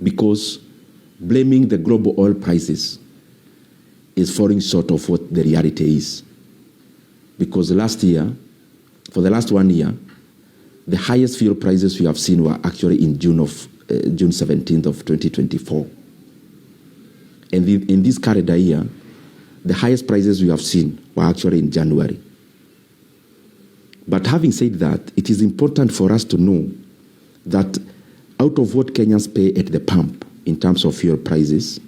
because blaming the global oil prices is falling short of what the reality is. Because last year, for the last 1 year, the highest fuel prices we have seen were actually in June 17th of 2024. And in this calendar year, the highest prices we have seen were actually in January. But having said that, it is important for us to know that out of what Kenyans pay at the pump in terms of fuel prices,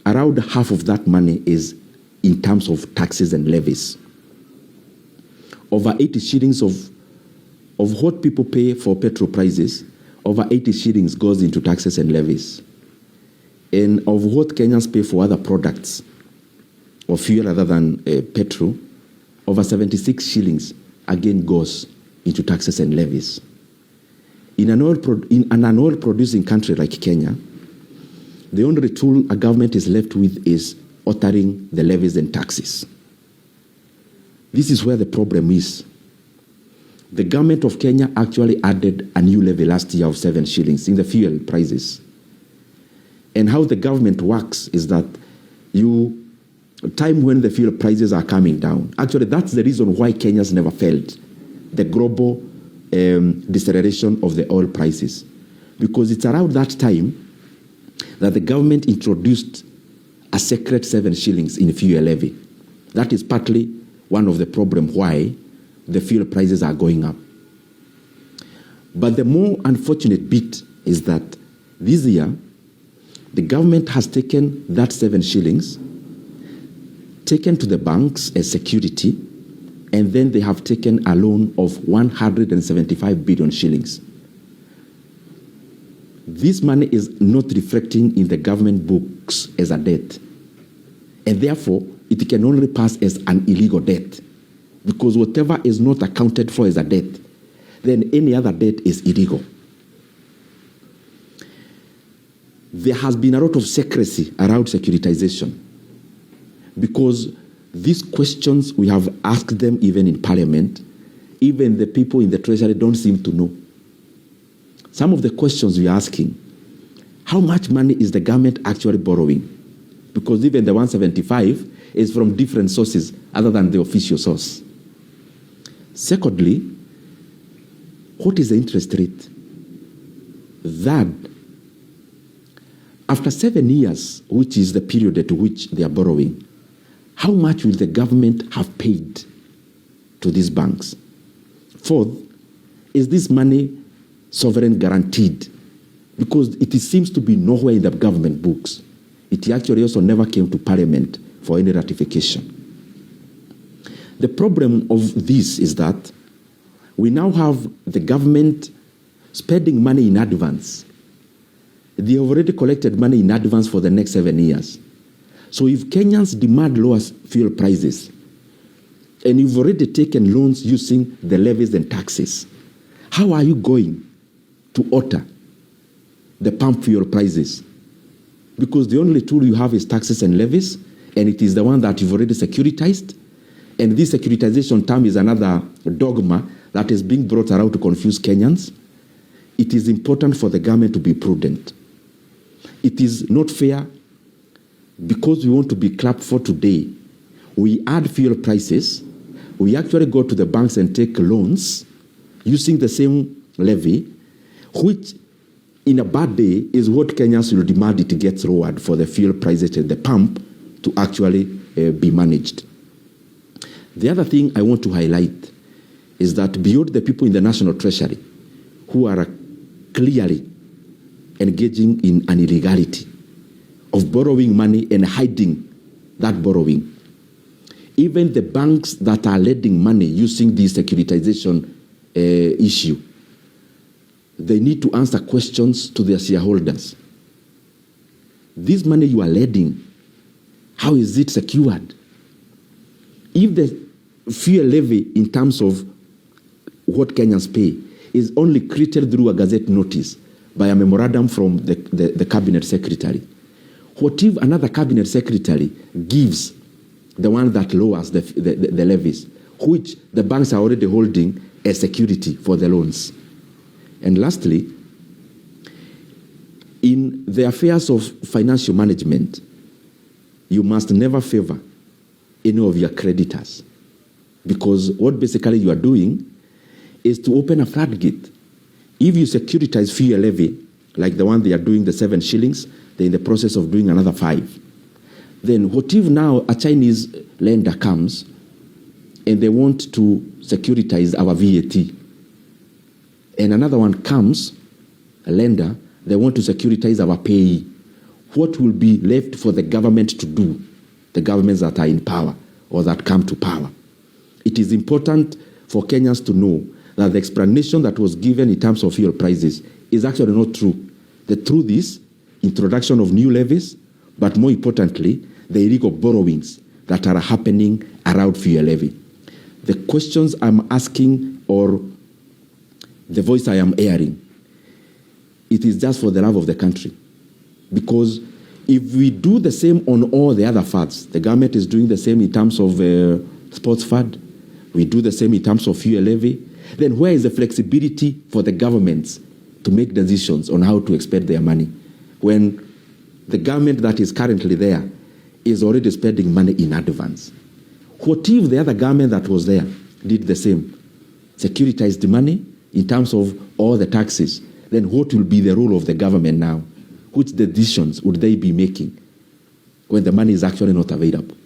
around half of that money is in terms of taxes and levies. Over 80 shillings of what people pay for petrol prices, over 80 shillings goes into taxes and levies. And of what Kenyans pay for other products or fuel other than petrol, over 76 shillings again goes into taxes and levies. In an oil-producing country like Kenya, the only tool a government is left with is altering the levies and taxes. This is where the problem is. The government of Kenya actually added a new levy last year of 7 shillings in the fuel prices. And how the government works is that time when the fuel prices are coming down, actually that's the reason why Kenyans never felt the global deceleration of the oil prices. Because it's around that time that the government introduced a secret 7 shillings in fuel levy. That is partly one of the problems why the fuel prices are going up. But the more unfortunate bit is that this year, the government has taken that 7 shillings, taken to the banks as security, and then they have taken a loan of 175 billion shillings. This money is not reflecting in the government books as a debt. And therefore, it can only pass as an illegal debt. Because whatever is not accounted for as a debt, then any other debt is illegal. There has been a lot of secrecy around securitization. Because these questions, we have asked them even in Parliament, even the people in the Treasury don't seem to know. Some of the questions we are asking, how much money is the government actually borrowing? Because even the 175 is from different sources other than the official source. Secondly, what is the interest rate? Third, after 7 years, which is the period at which they are borrowing, how much will the government have paid to these banks? Fourth, is this money sovereign guaranteed? Because it seems to be nowhere in the government books. It actually also never came to Parliament for any ratification. The problem of this is that we now have the government spending money in advance. They have already collected money in advance for the next 7 years. So if Kenyans demand lower fuel prices, and you've already taken loans using the levies and taxes, how are you going to alter the pump fuel prices? Because the only tool you have is taxes and levies, and it is the one that you've already securitized. And this securitization term is another dogma that is being brought around to confuse Kenyans. It is important for the government to be prudent. It is not fair because we want to be clapped for today. We add fuel prices. We actually go to the banks and take loans using the same levy, which in a bad day is what Kenyans will demand it gets lowered for the fuel prices at the pump to actually be managed. The other thing I want to highlight is that beyond the people in the National Treasury who are clearly engaging in an illegality of borrowing money and hiding that borrowing, even the banks that are lending money using the securitization issue, they need to answer questions to their shareholders. This money you are lending, how is it secured? If the fuel levy in terms of what Kenyans pay is only created through a gazette notice by a memorandum from the cabinet secretary, what if another cabinet secretary gives the one that lowers the levies, which the banks are already holding as security for the loans? And lastly, the affairs of financial management, you must never favor any of your creditors, because what basically you are doing is to open a floodgate. If you securitize fuel levy, like the one they are doing, the 7 shillings, they're in the process of doing another 5. Then what if now a Chinese lender comes and they want to securitize our VAT? And another one comes, a lender, they want to securitize our payee. What will be left for the government to do, the governments that are in power or that come to power? It is important for Kenyans to know that the explanation that was given in terms of fuel prices is actually not true. The truth is introduction of new levies, but more importantly, the illegal borrowings that are happening around fuel levy. The questions I'm asking, or the voice I am airing, it is just for the love of the country. Because if we do the same on all the other funds, the government is doing the same in terms of sports fund, we do the same in terms of fuel levy, then where is the flexibility for the governments to make decisions on how to expend their money when the government that is currently there is already spending money in advance? What if the other government that was there did the same, securitized the money in terms of all the taxes? Then what will be the role of the government now? Which decisions would they be making when the money is actually not available?